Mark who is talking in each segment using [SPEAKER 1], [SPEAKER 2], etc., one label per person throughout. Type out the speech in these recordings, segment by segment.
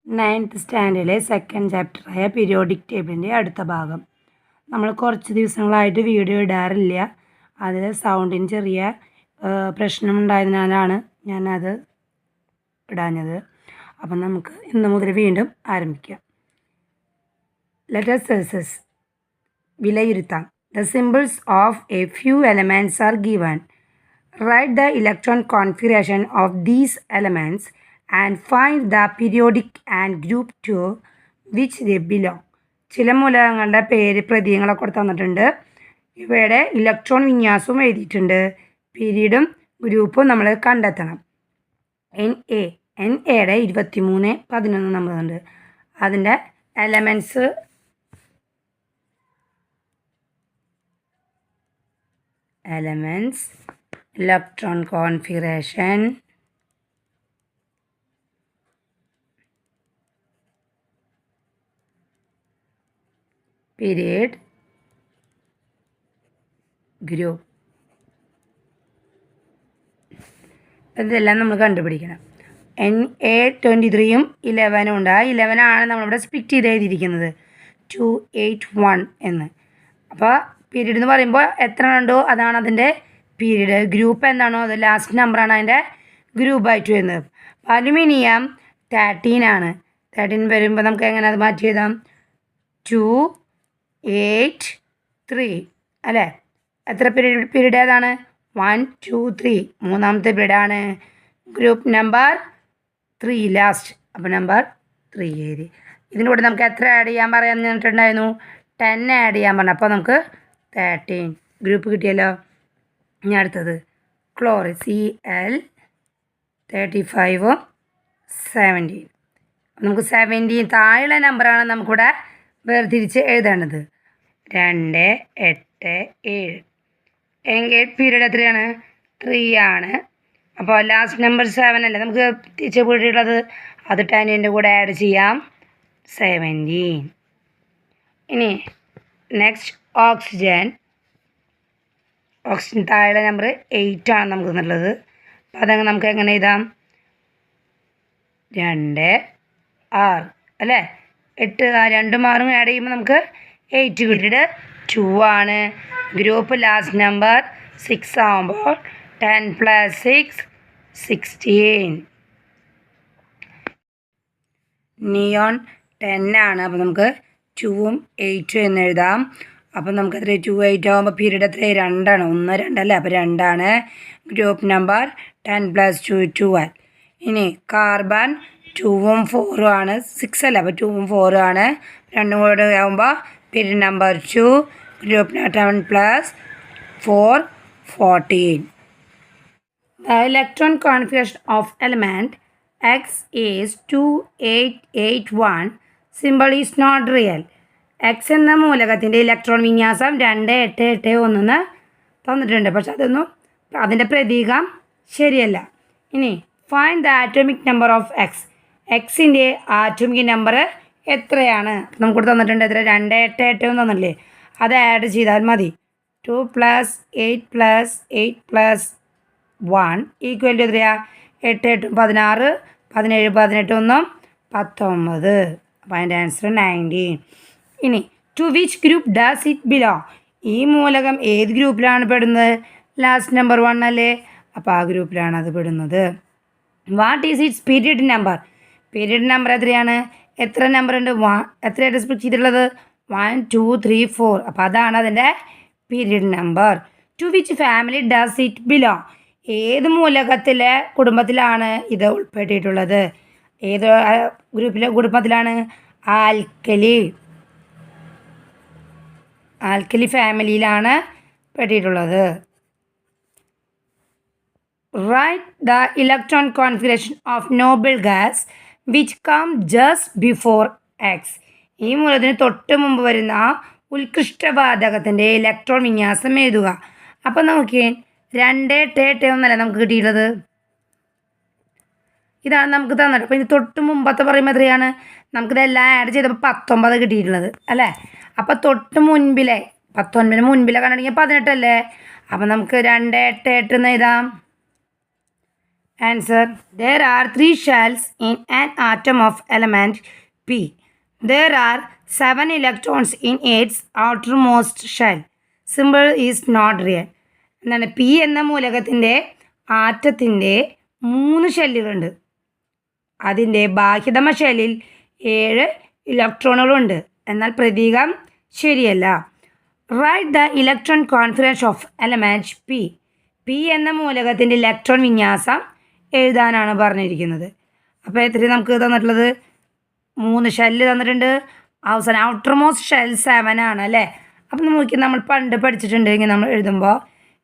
[SPEAKER 1] 9th സ്റ്റാൻഡേർഡിലെ second ചാപ്റ്ററായ periodic ടേബിളിൻ്റെ അടുത്ത ഭാഗം. നമ്മൾ കുറച്ച് ദിവസങ്ങളായിട്ട് വീഡിയോ ഇടാറില്ല. അതിൽ സൗണ്ടിന് ചെറിയ പ്രശ്നമുണ്ടായതിനാലാണ് ഞാനത് ഇടാഞ്ഞത്. അപ്പം നമുക്ക് ഇന്ന് മുതൽ വീണ്ടും ആരംഭിക്കാം. ലെറ്റസ് വിലയിരുത്താം. The symbols of a few elements are given. Write the electron configuration of these elements and find the periodic and group to which they belong. ചില മൂലകങ്ങളുടെ പേര് പ്രതീകങ്ങളൊക്കെ കൊടുത്ത് തന്നിട്ടുണ്ട്. ഇവയുടെ ഇലക്ട്രോൺ വിന്യാസവും എഴുതിയിട്ടുണ്ട്. പീരീഡും ഗ്രൂപ്പും നമ്മൾ കണ്ടെത്തണം. NAയുടെ 2311 നമ്പറുണ്ട്. അതിൻ്റെ elements electron configuration, period, group. ഇതെല്ലാം നമ്മൾ കണ്ടുപിടിക്കണം. NA23യും 11ഉം ഉണ്ട്. ആ 11 ആണ് നമ്മളിവിടെ സ്പ്ലിറ്റ് ചെയ്ത് എഴുതിയിരിക്കുന്നത് 281 എന്ന്. അപ്പോൾ പീരീഡ് എന്ന് പറയുമ്പോൾ എത്ര ഉണ്ടോ അതാണ് അതിൻ്റെ പീരീഡ്. ഗ്രൂപ്പ് എന്താണോ അത് ലാസ്റ്റ് നമ്പറാണ് അതിൻ്റെ ഗ്രൂപ്പായിട്ട് വരുന്നത്. അലുമിനിയം 13 ആണ്. 13 വരുമ്പോൾ നമുക്ക് എങ്ങനെ അത് മാറ്റി എഴുതാം? 283 അല്ലേ? എത്ര പീരീഡ് ഏതാണ്? 1 2 3 മൂന്നാമത്തെ പീരീഡാണ്. Group number 3 last. അപ്പോൾ നമ്പർ 3 എഴുതി. ഇതിൻ്റെ കൂടെ നമുക്ക് എത്ര ആഡ് ചെയ്യാൻ പറയാൻ പറഞ്ഞിട്ടുണ്ടായിരുന്നു? 10 ആഡ് ചെയ്യാൻ പറഞ്ഞു. അപ്പോൾ നമുക്ക് 13 ഗ്രൂപ്പ് കിട്ടിയല്ലോ. ഇനി അടുത്തത് ക്ലോറിൻ Cl35 17. നമുക്ക് 17 താഴെയുള്ള നമ്പറാണ് നമുക്കിവിടെ വേർതിരിച്ച് എഴുതേണ്ടത്. 2 8 7. എങ്കിൽ പീരീഡ് എത്രയാണ്? 3 ആണ്. അപ്പോൾ ലാസ്റ്റ് നമ്പർ 7 അല്ലേ നമുക്ക് തിരിച്ച് പീരീഡുള്ളത്. അത് 10ൻ്റെ കൂടെ ആഡ് ചെയ്യാം. 17. ഇനി നെക്സ്റ്റ് ഓക്സിജൻ താഴെ നമ്പർ 8 ആണ് നമുക്ക് തന്നിട്ടുള്ളത്. അപ്പോൾ അതങ്ങ് നമുക്ക് എങ്ങനെ എഴുതാം? 2 6 അല്ലേ? 8 2 6 ആഡ് ചെയ്യുമ്പോൾ നമുക്ക് 8 കിട്ടിയിട്ട് 2 ആണ്. ഗ്രൂപ്പ് ലാസ്റ്റ് നമ്പർ 6 ആകുമ്പോൾ 10 + 6 16. നിയോൺ 10 ആണ്. അപ്പോൾ നമുക്ക് 2ഉം 8ഉം എന്ന് എഴുതാം. അപ്പം നമുക്ക് എത്ര 2 8 ആകുമ്പോൾ പീരീഡ് എത്ര? 2 ആണ്. 1 2 അല്ലേ? അപ്പോൾ 2 ആണ്. Group number 10 + 2 12. ഇനി കാർബൺ 2ഉം 4ഉം ആണ്. 6 അല്ലേ? അപ്പോൾ 2ഉം 4ഉം ആണ്. 2 കൂടെ ആകുമ്പോൾ period number 2. Group 10 + 4 14. The electron configuration of element X is 2881. Symbol is not real. X എന്ന മൂലകത്തിൻ്റെ ഇലക്ട്രോൺ വിന്യാസം 2881 തന്നിട്ടുണ്ട്. പക്ഷെ അതിൻ്റെ പ്രതീകം ശരിയല്ല. ഇനി find the atomic number of X. എക്സിൻ്റെ ആറ്റോമിക് നമ്പർ എത്രയാണ്? നമുക്ക് തന്നിട്ടുണ്ട്. എത്ര? 288 തന്നില്ലേ? അത് ആഡ് ചെയ്താൽ മതി. 2 + 8 + 8 + 1 = എത്രയാ? 8 8 16 17 18 1 19. അപ്പോൾ അതിൻ്റെ ആൻസർ 19. ഇനി to which group does it belong? ഈ മൂലകം ഏത് ഗ്രൂപ്പിലാണ് പെടുന്നത്? ലാസ്റ്റ് നമ്പർ 1 അല്ലേ? അപ്പോൾ ആ ഗ്രൂപ്പിലാണ് അത് പെടുന്നത്. What is it's period number? Period number എത്രയാണ്? എത്ര നമ്പർ ഉണ്ട്? എത്രയായിട്ട് സ്പ്ലിറ്റ് ചെയ്തിട്ടുള്ളത്? 1 2 3 4. അപ്പോൾ അതാണ് അതിൻ്റെ period number. To which family does it belong? ഏത് മൂലകത്തിലെ കുടുംബത്തിലാണ് ഇത് ഉൾപ്പെട്ടിട്ടുള്ളത്? ഏത് കുടുംബത്തിലാണ്? ആൽക്കലി ഫാമിലിയിലാണ് പെട്ടിട്ടുള്ളത്. Write the electron configuration of noble gas which come just before X. ഈ മൂലത്തിന് തൊട്ട് മുമ്പ് വരുന്ന ഉത്കൃഷ്ടവാതകത്തിൻ്റെ ഇലക്ട്രോൺ വിന്യാസം എഴുതുക. അപ്പം നോക്കിയേ 2 8 8 ഒന്നല്ലേ നമുക്ക് കിട്ടിയിട്ടുള്ളത്? ഇതാണ് നമുക്ക് തന്നിട്ട്. അപ്പോൾ ഇത് തൊട്ട് മുമ്പത്തെ പറയുമ്പോൾ എത്രയാണ്? നമുക്കിതെല്ലാം ആഡ് ചെയ്തപ്പോൾ 19 കിട്ടിയിട്ടുള്ളത് അല്ലേ? അപ്പോൾ തൊട്ട് മുൻപിലെ 19 മുൻപിലെ കണ്ടെങ്കിൽ 18 അല്ലേ? അപ്പം നമുക്ക് 2 8 8 എന്ന് എഴുതാം. Answer. There are 3 shells in an atom of element P. There are 7 electrons in its outermost shell. Symbol is not real. എന്താണ് പി എന്ന മൂലകത്തിൻ്റെ ആറ്റത്തിൻ്റെ 3 ഷെല്ലുകളുണ്ട്. അതിൻ്റെ ബാഹ്യതമ ഷെല്ലിൽ 7 ഇലക്ട്രോണുകളുണ്ട്. എന്നാൽ പ്രതീകം ശരിയല്ല. Right the electron configuration of element P. P എന്ന മൂലകത്തിൻ്റെ ഇലക്ട്രോൺ വിന്യാസം എഴുതാനാണ് പറഞ്ഞിരിക്കുന്നത്. അപ്പോൾ എത്ര നമുക്ക് തന്നിട്ടുള്ളത്? 3 ഷെല്ല് തന്നിട്ടുണ്ട്. അവസാനം ഔട്ടർമോസ്റ്റ് ഷെൽ 7 ആണ് അല്ലേ. അപ്പം നോക്കി നമ്മൾ പണ്ട് പഠിച്ചിട്ടുണ്ടെങ്കിൽ നമ്മൾ എഴുതുമ്പോൾ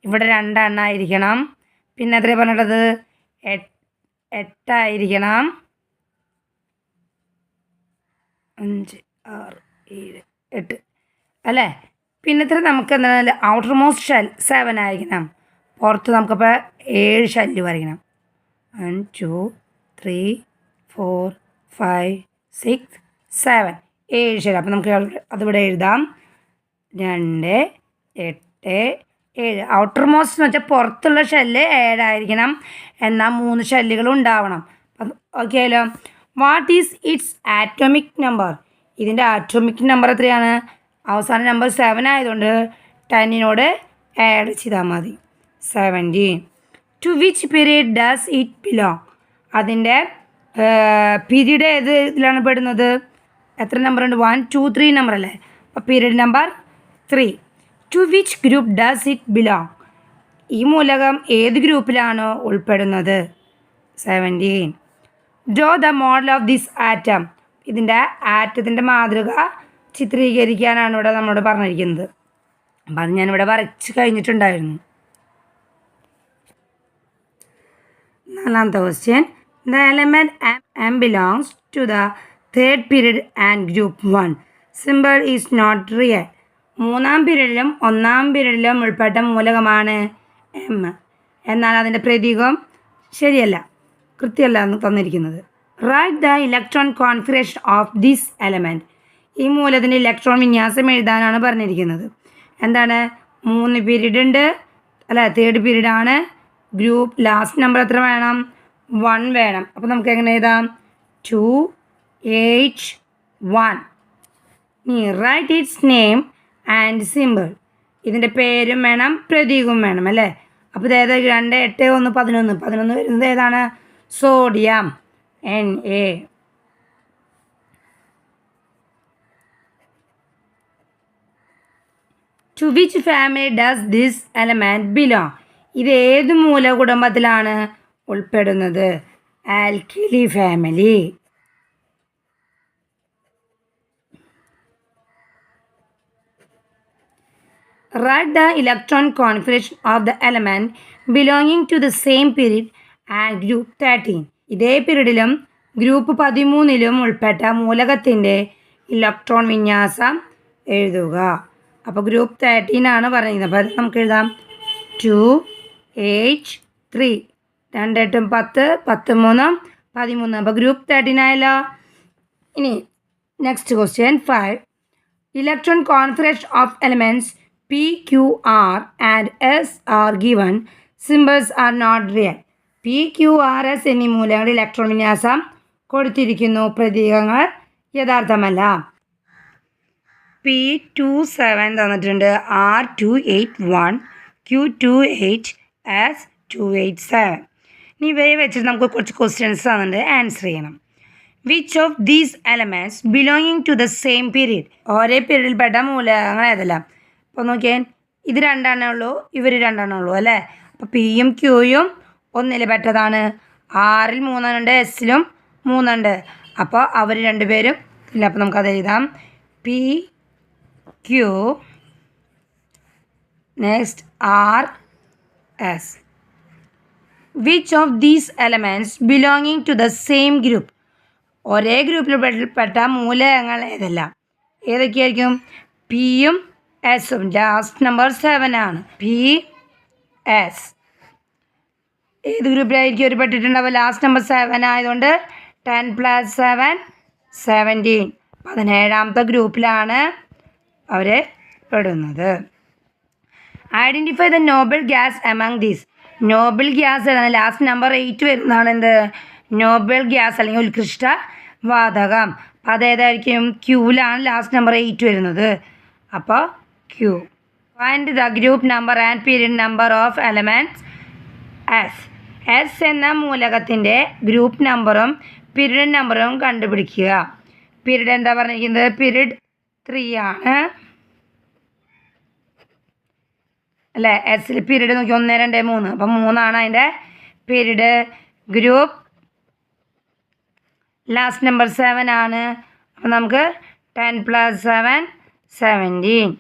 [SPEAKER 1] ഇവിടെ 2 എണ്ണമായിരിക്കണം. പിന്നെ എത്രയാണ് പറഞ്ഞിട്ടുള്ളത്? 8 ആയിരിക്കണം. 5 6 7 8 അല്ലേ. പിന്നെ ഇത്ര നമുക്ക് എന്താണ് ഔട്ടർമോസ്റ്റ് ഷെൽ 7 ആയിരിക്കണം. പുറത്ത് നമുക്കപ്പോൾ 7 ഷെല്ല് വരയ്ക്കണം. 1 2 3 4 5 6 7 7 ഷെല്ല്. അപ്പോൾ നമുക്ക് അതിവിടെ എഴുതാം 2 8 7. ഔട്ടർമോസ്റ്റ് എന്ന് വെച്ചാൽ പുറത്തുള്ള ഷെല്ല് 7 ആയിരിക്കണം. എന്നാൽ 3 ഷെല്ലുകൾ ഉണ്ടാവണം. ഓക്കെ ആയല്ലോ. What is it's atomic number? ഇതിൻ്റെ ആറ്റോമിക് നമ്പർ എത്രയാണ്? അവസാന നമ്പർ 7 ആയതുകൊണ്ട് 10നോട് ആഡ് ചെയ്താൽ മതി. 17. To which period does it belong? അതിൻ്റെ പീരീഡ് ഏത് ഇതിലാണ് പെടുന്നത്? എത്ര നമ്പർ ഉണ്ട്? 1 2 3 നമ്പർ അല്ലേ. അപ്പോൾ period number 3. To which group does it belong? ഈ മൂലകം ഏത് ഗ്രൂപ്പിലാണോ ഉൾപ്പെടുന്നത്? 17. Draw the model of this atom. ഇതിൻ്റെ ആറ്റത്തിൻ്റെ മാതൃക ചിത്രീകരിക്കാനാണ് ഇവിടെ നമ്മളോട് പറഞ്ഞിരിക്കുന്നത്. അപ്പം അത് ഞാനിവിടെ വരച്ച് കഴിഞ്ഞിട്ടുണ്ടായിരുന്നു. 4ാമത്തെ question. The element M belongs to the 3rd period and group 1. Symbol is not real. 3ാം പീരീഡിലും 1ാം പീരീഡിലും ഉൾപ്പെട്ട മൂലകമാണ് M. എന്നാൽ അതിൻ്റെ പ്രതീകം ശരിയല്ല, കൃത്യമല്ല എന്ന് തന്നിരിക്കുന്നത്. Right the electron configuration of this element. ഈ മൂലത്തിൻ്റെ ഇലക്ട്രോൺ വിന്യാസം എഴുതാനാണ് പറഞ്ഞിരിക്കുന്നത്. എന്താണ്? 3 പീരീഡ് ഉണ്ട് അല്ലേ. 3rd പീരീഡാണ്. ഗ്രൂപ്പ് ലാസ്റ്റ് നമ്പർ എത്ര വേണം? 1 വേണം. അപ്പോൾ നമുക്ക് എങ്ങനെ എഴുതാം? 2 8 1. ഇനി write its name and symbol. ഇതിൻ്റെ പേരും വേണം പ്രതീകവും വേണം അല്ലേ. അപ്പോൾ ഇത് ഏതാ? 2 8 1 11. 11 വരുന്നത് ഏതാണ്? Sodium Na. To which family does this element belong? ഇത് ഏത് മൂലകുടുംബത്തിലാണ് ഉൾപ്പെടുന്നത്? Alkali family. Write the electron configuration of the element belonging to the same period and group 13. ഇതേ പീരീഡിലും ഗ്രൂപ്പ് 13ലും ഉൾപ്പെട്ട മൂലകത്തിൻ്റെ ഇലക്ട്രോൺ വിന്യാസം എഴുതുക. അപ്പോൾ ഗ്രൂപ്പ് 13 ആണ് പറയുന്നത്. അപ്പോൾ അത് നമുക്ക് എഴുതാം 2 8 3. 2 8 10 10 3 13. അപ്പോൾ ഗ്രൂപ്പ് 13 ആയല്ലോ. ഇനി next question 5. Electron configuration of elements P, Q, R and S are given. Symbols are not real. P, Q, R, S എന്നീ മൂലകങ്ങളുടെ ഇലക്ട്രോൺ വിന്യാസം കൊടുത്തിരിക്കുന്നു. പ്രതീകങ്ങൾ യഥാർത്ഥമല്ല. P27 തന്നിട്ടുണ്ട്. R281, Q28, S287. ഇനി ഇവയെ വെച്ചിട്ട് നമുക്ക് കുറച്ച് ക്വസ്റ്റ്യൻസ് തന്നിട്ടുണ്ട്, ആൻസർ ചെയ്യണം. Which of these elements belonging to the same period? ഒരേ പീരീഡിൽപ്പെട്ട മൂലകങ്ങൾ ഏതെല്ലാം? അപ്പോൾ നോക്കിയാൽ ഇത് 2 ഉള്ളൂ, ഇവർ 2 ഉള്ളൂ അല്ലേ. അപ്പോൾ പിയും ക്യൂയും 1 പെട്ടതാണ്. ആറിൽ 3 ഉണ്ട്, എസിലും 3 ഉണ്ട്. അപ്പോൾ അവർ 2 പേരും ഇല്ല. അപ്പോൾ നമുക്കത് എഴുതാം P Q next R S. Which of these elements belonging to the same group? ഒരേ ഗ്രൂപ്പിൽ പെട്ട മൂലകങ്ങൾ ഏതെല്ലാം? ഏതൊക്കെയായിരിക്കും? പിയും എസും. ലാസ്റ്റ് നമ്പർ 7 ആണ്. പി എസ് ഏത് ഗ്രൂപ്പിലായിരിക്കും ഒരു പെട്ടിട്ടുണ്ടാവുക? ലാസ്റ്റ് നമ്പർ 7 ആയതുകൊണ്ട് 10 + 7 17. 17ാമത്തെ ഗ്രൂപ്പിലാണ് അവർ പെടുന്നത്. Identify the noble gas among these. Noble gas ഏതാണ്? ലാസ്റ്റ് നമ്പർ 8 വരുന്നതാണ് എന്ത്? നോബിൾ ഗ്യാസ് അല്ലെങ്കിൽ ഉത്കൃഷ്ട വാതകം. അപ്പോൾ അതേതായിരിക്കും? ക്യൂവിലാണ് ലാസ്റ്റ് നമ്പർ 8 വരുന്നത്. അപ്പോൾ ക്യൂ. Find the group number and period number of elements S. S എന്ന മൂലകത്തിൻ്റെ ഗ്രൂപ്പ് നമ്പറും പീരിയഡ് നമ്പറും കണ്ടുപിടിക്കുക. പീരിയഡ് എന്താ പറഞ്ഞിരിക്കുന്നത്? പീരിയഡ് 3 ആണ് അല്ലേ? എസ്സിൽ പീരിയഡ് നോക്കി 1, 2, 3. അപ്പം 3 അതിൻ്റെ പീരിയഡ്. ഗ്രൂപ്പ് ലാസ്റ്റ് നമ്പർ 7 ആണ്. അപ്പം നമുക്ക് 10 + 7 17.